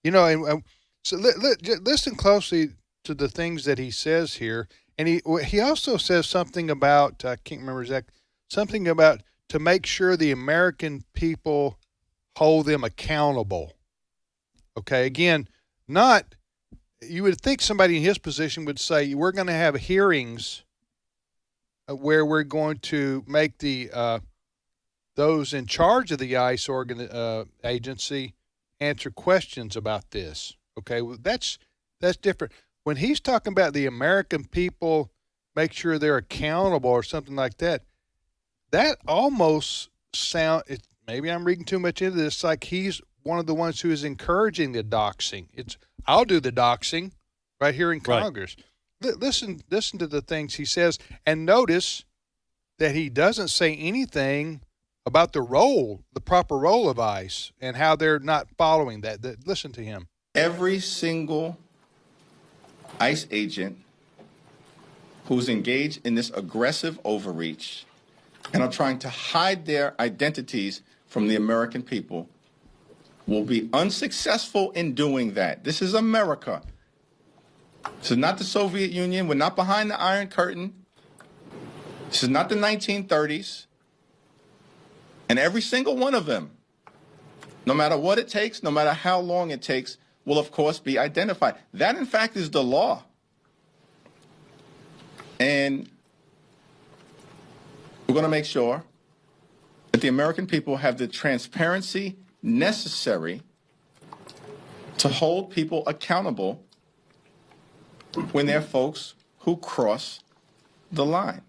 Speaker 6: So listen closely to the things that he says here. And he also says something about, I can't remember exactly, something about to make sure the American people hold them accountable. Okay, again, not, you would think somebody in his position would say, we're going to have hearings where we're going to make the those in charge of the ICE agency answer questions about this. Okay, well, that's different. When he's talking about the American people, make sure they're accountable or something like that, that almost maybe I'm reading too much into this, like he's one of the ones who is encouraging the doxing. I'll do the doxing right here in Congress. Right. Listen to the things he says, and notice that he doesn't say anything about the proper role of ICE and how they're not following that. Listen to him.
Speaker 1: Every single ICE agent who's engaged in this aggressive overreach and are trying to hide their identities from the American people will be unsuccessful in doing that. This is America. This is not the Soviet Union. We're not behind the Iron Curtain. This is not the 1930s. And every single one of them, no matter what it takes, no matter how long it takes, will of course be identified. That in fact is the law. And we're going to make sure that the American people have the transparency necessary to hold people accountable when they're folks who cross the line.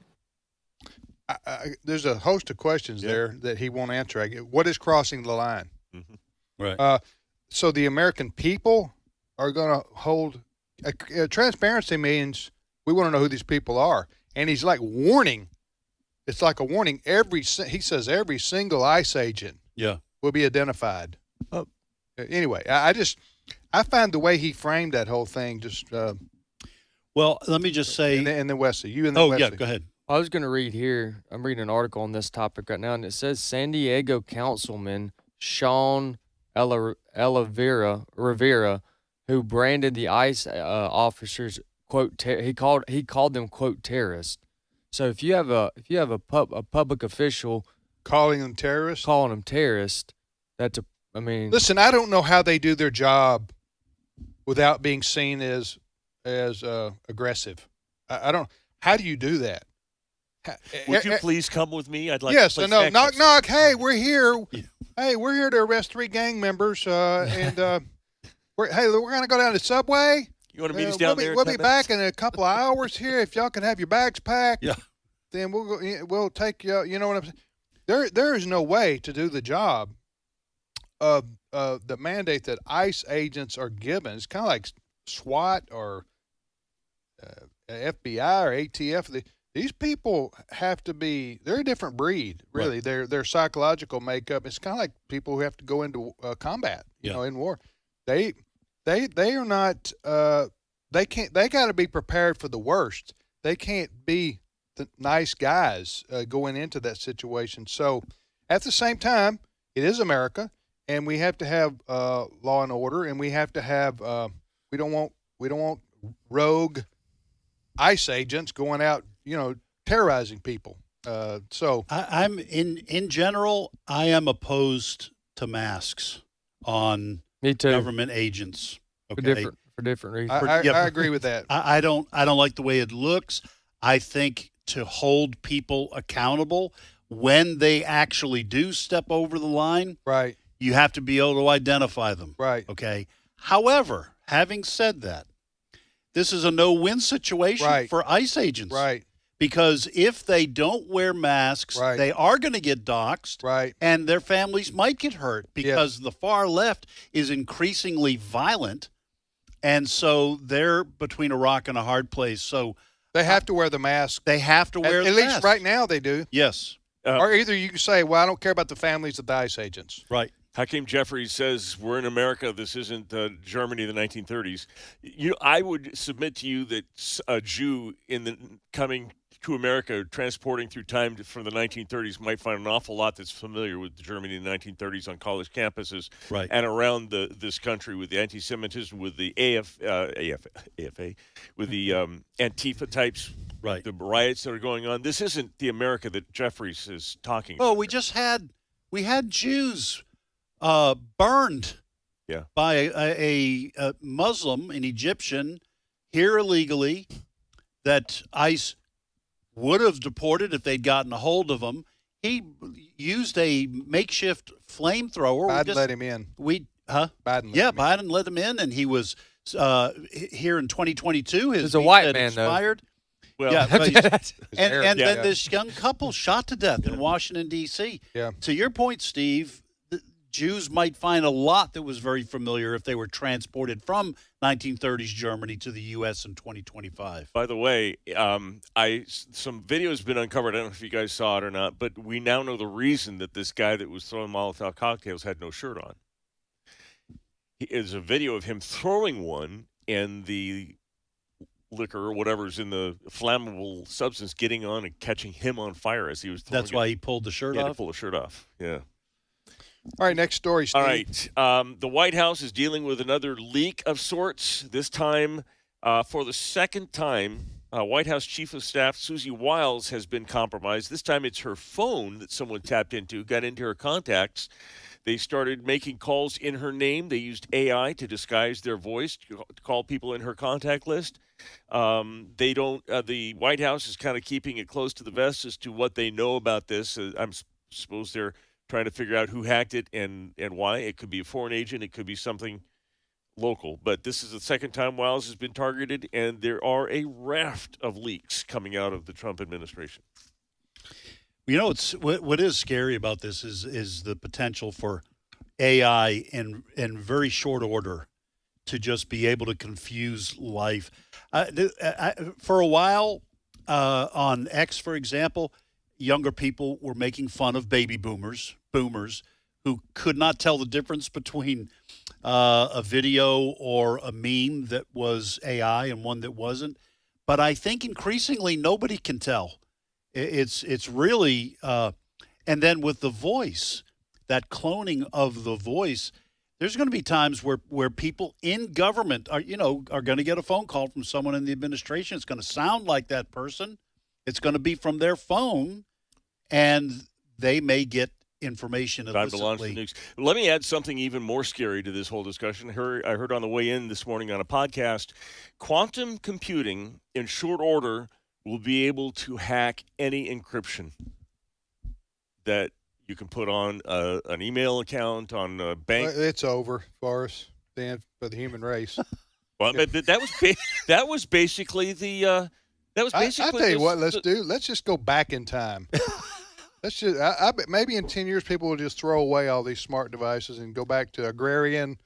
Speaker 6: There's a host of questions there that he won't answer. What is crossing the line?
Speaker 7: Mm-hmm. Right.
Speaker 6: So the American people are going to hold transparency means we want to know who these people are. And he's like warning. It's like a warning. He says every single ICE agent will be identified. Anyway, I find the way he framed that whole thing just.
Speaker 7: Well, let me just say.
Speaker 6: And then Wesley, you and then Wesley.
Speaker 7: Yeah, go ahead.
Speaker 11: I was going to read here. I'm reading an article on this topic right now, and it says San Diego Councilman Sean Rivera, who branded the ICE officers quote he called them quote terrorists. So if you have a public official
Speaker 6: calling them terrorists,
Speaker 11: listen,
Speaker 6: I don't know how they do their job without being seen as aggressive. I don't. How do you do that?
Speaker 25: Would you please come with me? I'd like
Speaker 6: yes,
Speaker 25: to play
Speaker 6: no, knock,
Speaker 25: Texas.
Speaker 6: knock. Hey, we're here. Yeah. Hey, we're here to arrest 3 gang members. We're going to go down to Subway.
Speaker 25: You want to meet us down there?
Speaker 6: We'll be back in a couple of hours here. If y'all can have your bags packed,
Speaker 7: yeah,
Speaker 6: then we'll take you. You know what I'm saying? There is no way to do the job of the mandate that ICE agents are given. It's kind of like SWAT or FBI or ATF. These people have to be, they're a different breed, really. Right. Their psychological makeup, it's kind of like people who have to go into combat, you know, in war. They are not, they got to be prepared for the worst. They can't be the nice guys going into that situation. So at the same time, it is America, and we have to have law and order, and we have to have, we don't want rogue ICE agents going out, terrorizing people. So
Speaker 7: I'm in general, I am opposed to masks on government agents. Okay?
Speaker 11: For different reasons.
Speaker 6: I agree with that.
Speaker 7: I don't like the way it looks. I think to hold people accountable when they actually do step over the line,
Speaker 6: right,
Speaker 7: you have to be able to identify them.
Speaker 6: Right.
Speaker 7: Okay. However, having said that, this is a no-win situation for ICE agents.
Speaker 6: Right.
Speaker 7: Because if they don't wear masks, they are going to get doxxed, and their families might get hurt because the far left is increasingly violent, and so they're between a rock and a hard place. So
Speaker 6: they have to wear the mask.
Speaker 7: They have to wear the
Speaker 6: mask. At least right now they do.
Speaker 7: Yes.
Speaker 6: Or either you can say, well, I don't care about the families of the ICE agents.
Speaker 7: Right.
Speaker 25: Hakeem Jeffries says we're in America. This isn't Germany of the 1930s. I would submit to you that a Jew coming to America, transporting through time from the 1930s, might find an awful lot that's familiar with Germany in the 1930s on college campuses and around this country, with the anti-Semitism, with the AFA, with the Antifa types, the riots that are going on. This isn't the America that Jeffries is talking about.
Speaker 7: Oh, we had Jews burned by a Muslim, an Egyptian, here illegally, that ICE would have deported if they'd gotten a hold of him. He used a makeshift flamethrower.
Speaker 6: Biden let him in.
Speaker 7: Biden let him in, and he was here in 2022.
Speaker 11: He's a white man,
Speaker 7: expired.
Speaker 11: Though.
Speaker 7: Well, and then this young couple shot to death in Washington, D.C.
Speaker 6: Yeah.
Speaker 7: To your point, Steve, Jews might find a lot that was very familiar if they were transported from 1930s Germany to the U.S. in 2025.
Speaker 25: By the way, some video has been uncovered. I don't know if you guys saw it or not, but we now know the reason that this guy that was throwing Molotov cocktails had no shirt on. There's a video of him throwing one, and the liquor or whatever's in the flammable substance getting on and catching him on fire as he was throwing
Speaker 7: That's why he pulled the shirt off?
Speaker 25: Yeah, to pull the shirt off, yeah.
Speaker 6: All right, next story, Steve.
Speaker 25: All right. The White House is dealing with another leak of sorts, this time for the second time. White House Chief of Staff Susie Wiles has been compromised. This time it's her phone that someone tapped into, got into her contacts. They started making calls in her name. They used AI to disguise their voice to call people in her contact list. The White House is kind of keeping it close to the vest as to what they know about this. I suppose they're trying to figure out who hacked it and why. It could be a foreign agent. It could be something local. But this is the second time Wiles has been targeted, and there are a raft of leaks coming out of the Trump administration.
Speaker 7: You know, what is scary about this is the potential for AI in very short order to just be able to confuse life. For a while, on X, for example, younger people were making fun of baby boomers who could not tell the difference between a video or a meme that was AI and one that wasn't. But I think increasingly nobody can tell. It's really and then with the voice, that cloning of the voice, there's going to be times where people in government are going to get a phone call from someone in the administration. It's going to sound like that person. It's going to be from their phone, and they may get information illicitly.
Speaker 25: Let me add something even more scary to this whole discussion. I heard on the way in this morning on a podcast, quantum computing in short order will be able to hack any encryption that you can put on an email account, on a bank.
Speaker 6: Well, it's over for us, Dan, for the human race.
Speaker 25: Well, that was basically the. I
Speaker 6: tell you what, let's just go back in time. Let's just. I bet maybe in 10 years people will just throw away all these smart devices and go back to agrarian.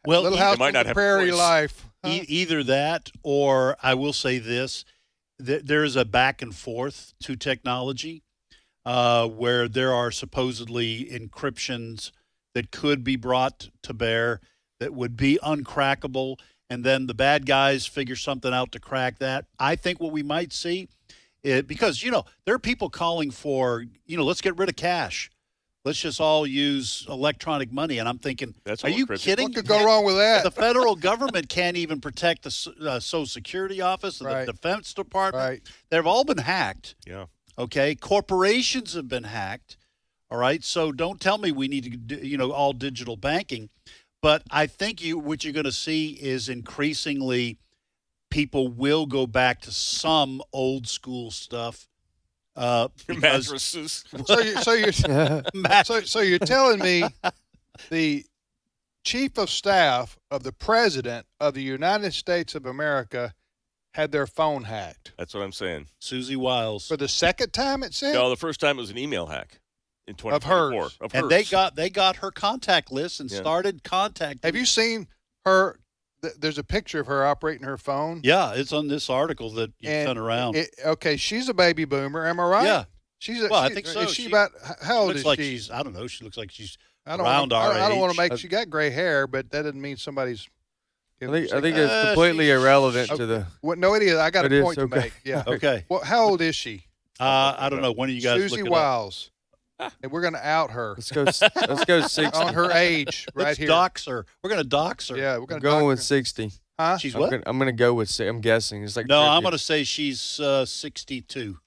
Speaker 6: Little house on the prairie life. Huh?
Speaker 7: Either that, or I will say this. There is a back and forth to technology where there are supposedly encryptions that could be brought to bear that would be uncrackable, and then the bad guys figure something out to crack that. I think what we might see, because, there are people calling for, let's get rid of cash. Let's just all use electronic money. And I'm thinking, are you kidding?
Speaker 6: What could go wrong with that?
Speaker 7: The federal government can't even protect the Social Security Office, the Defense Department.
Speaker 6: Right.
Speaker 7: They've all been hacked.
Speaker 25: Yeah.
Speaker 7: Okay. Corporations have been hacked. All right. So don't tell me we need to do, all digital banking. But I think what you're going to see is increasingly people will go back to some old school stuff.
Speaker 25: Mattresses.
Speaker 6: So you're telling me the chief of staff of the president of the United States of America had their phone hacked?
Speaker 25: That's what I'm saying.
Speaker 7: Susie Wiles.
Speaker 6: For the second time, it said?
Speaker 25: No, the first time it was an email hack in 2024. Of hers.
Speaker 7: And they got her contact list and started contacting.
Speaker 6: Have you seen her? There's a picture of her operating her phone.
Speaker 7: Yeah, it's on this article that you sent around.
Speaker 6: Okay, she's a baby boomer. Am I right?
Speaker 7: Yeah.
Speaker 6: I think so. Is she about, how old is she?
Speaker 7: I don't know. She looks like she's
Speaker 6: I don't
Speaker 7: around
Speaker 6: wanna,
Speaker 7: our
Speaker 6: I don't want
Speaker 7: age.
Speaker 6: to make. She got gray hair, but that doesn't mean somebody's.
Speaker 11: I think it's completely irrelevant to the.
Speaker 6: What? No, it is. I got
Speaker 11: It
Speaker 6: a
Speaker 11: is,
Speaker 6: point to
Speaker 11: okay.
Speaker 6: make. Yeah.
Speaker 7: Okay.
Speaker 6: Well, how old is she?
Speaker 7: I don't know. When are you guys
Speaker 6: Susie
Speaker 7: looking up?
Speaker 6: Wiles. And we're going to out her.
Speaker 11: Let's go 60.
Speaker 6: On her age, right
Speaker 7: Let's
Speaker 6: here.
Speaker 7: dox her. We're going to dox her.
Speaker 6: Yeah, we're going
Speaker 11: I'm
Speaker 6: to
Speaker 11: going with 60.
Speaker 6: Huh?
Speaker 7: She's
Speaker 11: I'm
Speaker 7: what?
Speaker 11: Gonna, I'm going to go with. I'm guessing it's like.
Speaker 7: No,
Speaker 11: 50.
Speaker 7: I'm going to say she's 62.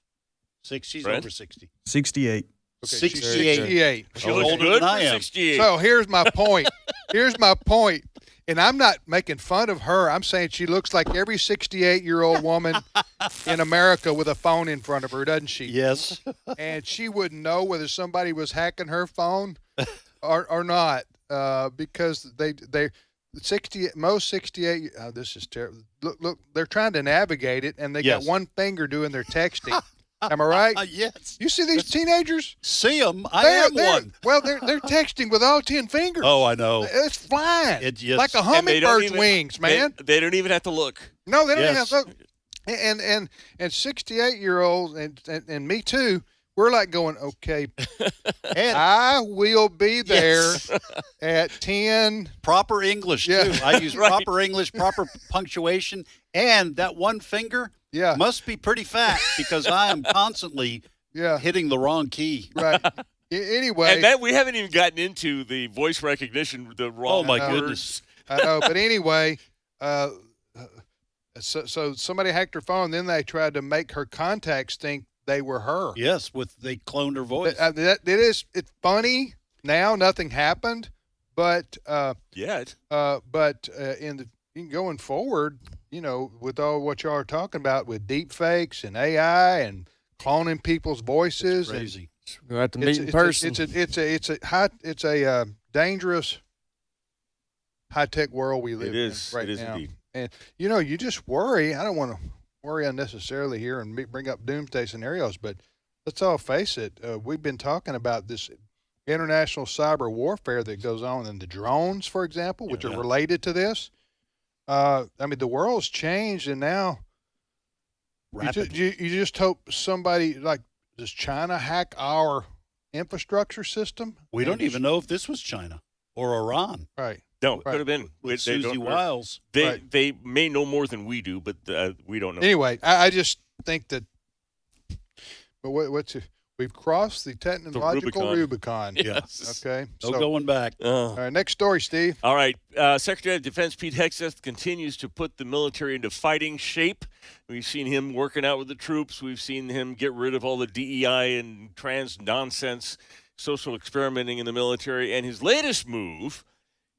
Speaker 7: She's
Speaker 25: Brent?
Speaker 7: over 60.
Speaker 2: 68.
Speaker 6: Okay,
Speaker 7: 68.
Speaker 6: 68.
Speaker 25: She
Speaker 7: Oh,
Speaker 25: looks
Speaker 7: older
Speaker 25: good
Speaker 7: than I
Speaker 25: for
Speaker 7: am.
Speaker 25: 68.
Speaker 6: So here's my point. Here's my point. And I'm not making fun of her. I'm saying she looks like every 68-year-old woman in America with a phone in front of her, doesn't she?
Speaker 7: Yes.
Speaker 6: And she wouldn't know whether somebody was hacking her phone or not, because most 68. Oh, this is terrible. Look, they're trying to navigate it, and they
Speaker 7: Yes.
Speaker 6: got one finger doing their texting. Am I right?
Speaker 7: Yes.
Speaker 6: You see these teenagers?
Speaker 7: See them. I am one.
Speaker 6: Well, they're texting with all 10 fingers.
Speaker 7: Oh, I know.
Speaker 6: It's flying.
Speaker 7: Yes.
Speaker 6: Like a
Speaker 25: And they don't
Speaker 6: hummingbird's
Speaker 25: even-
Speaker 6: wings, man.
Speaker 25: They don't even have to look.
Speaker 6: No, they don't
Speaker 7: Yes.
Speaker 6: have look. And 68-year-olds and me too. We're like going, okay,
Speaker 7: And
Speaker 6: I will be there
Speaker 7: Yes.
Speaker 6: at 10.
Speaker 7: proper English,
Speaker 6: Yeah.
Speaker 7: too. I use
Speaker 25: Right.
Speaker 7: proper English, proper punctuation, and that one finger
Speaker 6: Yeah,
Speaker 7: must be pretty fat because I am constantly
Speaker 6: yeah,
Speaker 7: hitting the wrong key.
Speaker 6: right. Anyway,
Speaker 25: And that we haven't even gotten into the voice recognition, the wrong
Speaker 7: Oh, my
Speaker 25: words.
Speaker 7: goodness.
Speaker 6: I know, but anyway, so somebody hacked her phone. Then they tried to make her contacts think they were her.
Speaker 7: Yes, they cloned her voice.
Speaker 6: It's funny now. Nothing happened, but
Speaker 25: Yet.
Speaker 6: going forward, with all what y'all are talking about with deep fakes and AI and cloning people's voices, and
Speaker 7: Crazy.
Speaker 11: We'll have to meet in person.
Speaker 6: it's a dangerous high tech world we live
Speaker 25: It is.
Speaker 6: in right
Speaker 25: It is
Speaker 6: now.
Speaker 25: indeed.
Speaker 6: And you just worry. I don't want to worry unnecessarily here and bring up doomsday scenarios, but let's all face it. We've been talking about this international cyber warfare that goes on, and the drones, for example, which are related to this. The world's changed, and now you just hope somebody like, does China hack our infrastructure system?
Speaker 7: We don't even know if this was China or Iran.
Speaker 6: Right.
Speaker 25: No, it could have been.
Speaker 7: With
Speaker 25: They
Speaker 7: Susie
Speaker 25: don't-
Speaker 7: Wiles.
Speaker 25: They may know more than we do, but we don't know.
Speaker 6: Anyway, I just think that. But we've crossed the technological Rubicon.
Speaker 25: Yes.
Speaker 6: Okay.
Speaker 7: No going back.
Speaker 6: All right. Next story, Steve.
Speaker 25: All right. Secretary of Defense Pete Hegseth continues to put the military into fighting shape. We've seen him working out with the troops. We've seen him get rid of all the DEI and trans nonsense, social experimenting in the military. And his latest move,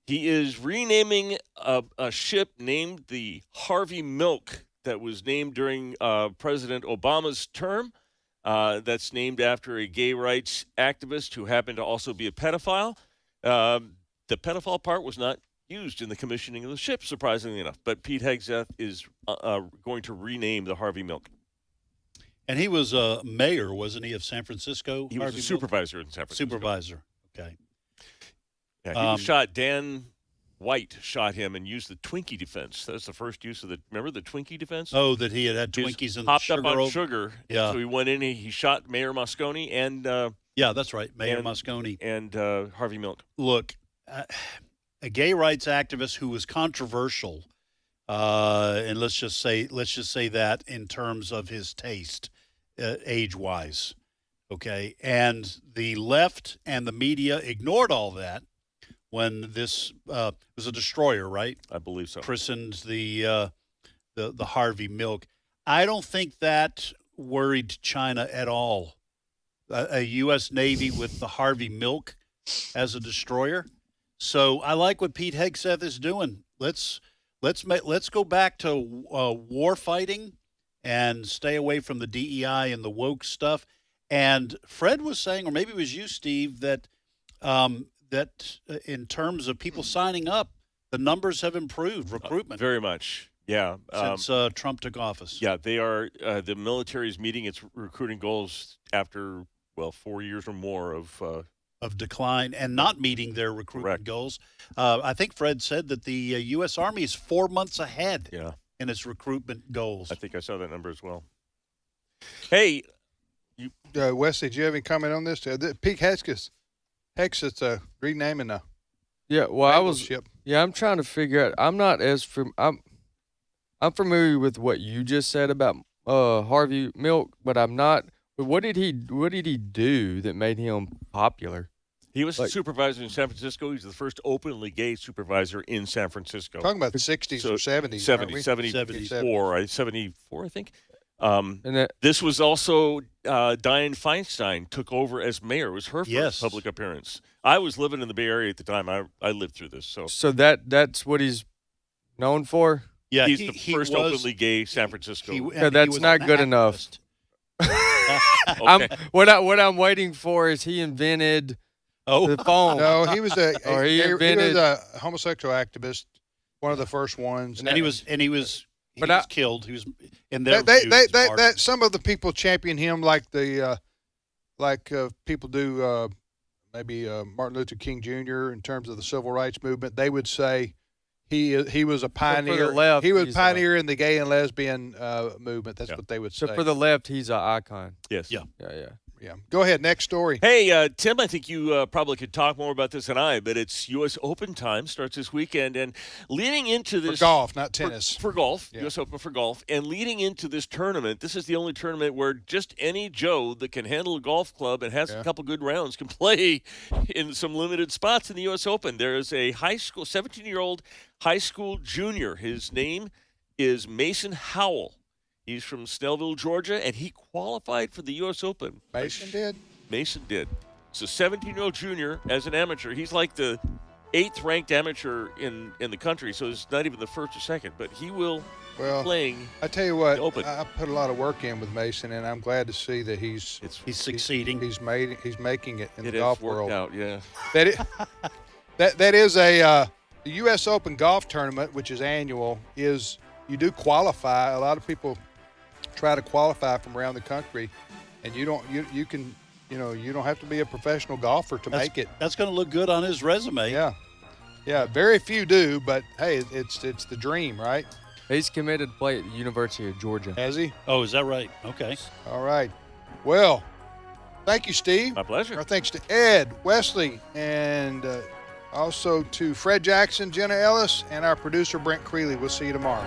Speaker 25: he is renaming a ship named the Harvey Milk that was named during President Obama's term. That's named after a gay rights activist who happened to also be a pedophile. The pedophile part was not used in the commissioning of the ship, surprisingly enough. But Pete Hegseth is going to rename the Harvey Milk.
Speaker 7: And he was a mayor, wasn't he, of San Francisco?
Speaker 25: He was
Speaker 7: Harvey
Speaker 25: a supervisor in San Francisco.
Speaker 7: Supervisor. Okay.
Speaker 25: Yeah, he shot. Dan White shot him and used the Twinkie defense. That's the first use of remember the Twinkie defense?
Speaker 7: Oh, that he had
Speaker 25: He was
Speaker 7: Twinkies and
Speaker 25: hopped
Speaker 7: sugar
Speaker 25: up on
Speaker 7: over-
Speaker 25: sugar.
Speaker 7: Yeah.
Speaker 25: So he went in. He shot Mayor Moscone and
Speaker 7: yeah, that's right, Mayor Moscone
Speaker 25: and Harvey Milk.
Speaker 7: Look, a gay rights activist who was controversial, and let's just say that in terms of his taste, age-wise, okay, and the left and the media ignored all that when this was a destroyer, right?
Speaker 25: I believe so.
Speaker 7: Christened the Harvey Milk. I don't think that worried China at all. A U.S. Navy with the Harvey Milk as a destroyer. So I like what Pete Hegseth is doing. Let's go back to war fighting and stay away from the DEI and the woke stuff. And Fred was saying, or maybe it was you, Steve, that in terms of people signing up, the numbers have improved, recruitment.
Speaker 25: Very much, yeah.
Speaker 7: Since Trump took office.
Speaker 25: Yeah, they are. The military is meeting its recruiting goals after 4 years or more of
Speaker 7: decline and not meeting their recruitment goals. I think Fred said that the U.S. Army is 4 months ahead in its recruitment goals.
Speaker 25: I think I saw that number as well. Hey,
Speaker 6: Wesley, do you have any comment on this? Pete Hegseth Hex, it's renaming the.
Speaker 11: Yeah, well, I was.
Speaker 6: Ship.
Speaker 11: Yeah, I'm trying to figure out. I'm not as I'm familiar with what you just said about Harvey Milk, but I'm not. But what did he do that made him popular?
Speaker 25: He was a supervisor in San Francisco. He's the first openly gay supervisor in San Francisco.
Speaker 6: Talking about the 60s or 70s.
Speaker 25: 74, I think. This was also Dianne Feinstein took over as mayor. It was her first public appearance. I was living in the Bay Area at the time. I lived through this. So
Speaker 11: that's what he's known for?
Speaker 25: Yeah, he's the first openly gay San Francisco.
Speaker 11: That's not good enough. Okay. What I'm waiting for is he invented the phone.
Speaker 6: No, he was a
Speaker 11: he
Speaker 6: was a homosexual activist, one of the first ones.
Speaker 7: And he was killed. He was in their
Speaker 6: some of the people champion him like people do maybe Martin Luther King Jr. in terms of the civil rights movement. They would say he was a pioneer.
Speaker 11: Left,
Speaker 6: he was a pioneer in the gay and lesbian movement. That's what they would say.
Speaker 11: So for the left, he's an icon.
Speaker 25: Yes.
Speaker 11: Yeah.
Speaker 6: Go ahead. Next story.
Speaker 25: Hey, Tim, I think you probably could talk more about this than I, but it's U.S. Open time, starts this weekend, and leading into this...
Speaker 6: For golf, not tennis.
Speaker 25: For golf, U.S. Open for golf, and leading into this tournament, this is the only tournament where just any Joe that can handle a golf club and has a couple good rounds can play in some limited spots in the U.S. Open. There is a 17-year-old high school junior. His name is Mason Howell. He's from Snellville, Georgia, and he qualified for the U.S. Open.
Speaker 6: Mason did?
Speaker 25: Mason did. It's a 17-year-old junior as an amateur. He's like the 8th-ranked amateur in the country, so it's not even the first or second, but he will playing.
Speaker 6: I tell you what,
Speaker 25: Open.
Speaker 6: I put a lot of work in with Mason, and I'm glad to see that he's
Speaker 7: succeeding.
Speaker 6: He's making it in the
Speaker 25: It
Speaker 6: golf
Speaker 25: has worked
Speaker 6: world.
Speaker 25: out, yeah.
Speaker 6: That is the U.S. Open golf tournament, which is annual. Is you do qualify. A lot of people try to qualify from around the country, and you don't have to be a professional golfer to make it.
Speaker 7: That's going to look good on his resume.
Speaker 6: Yeah. Very few do, but hey, it's the dream, right?
Speaker 11: He's committed to play at the University of Georgia.
Speaker 6: Has he?
Speaker 7: Oh, is that right? Okay.
Speaker 6: All right. Well, thank you, Steve.
Speaker 25: My pleasure.
Speaker 6: Our thanks to Ed, Wesley, and also to Fred Jackson, Jenna Ellis, and our producer Brent Creeley. We'll see you tomorrow.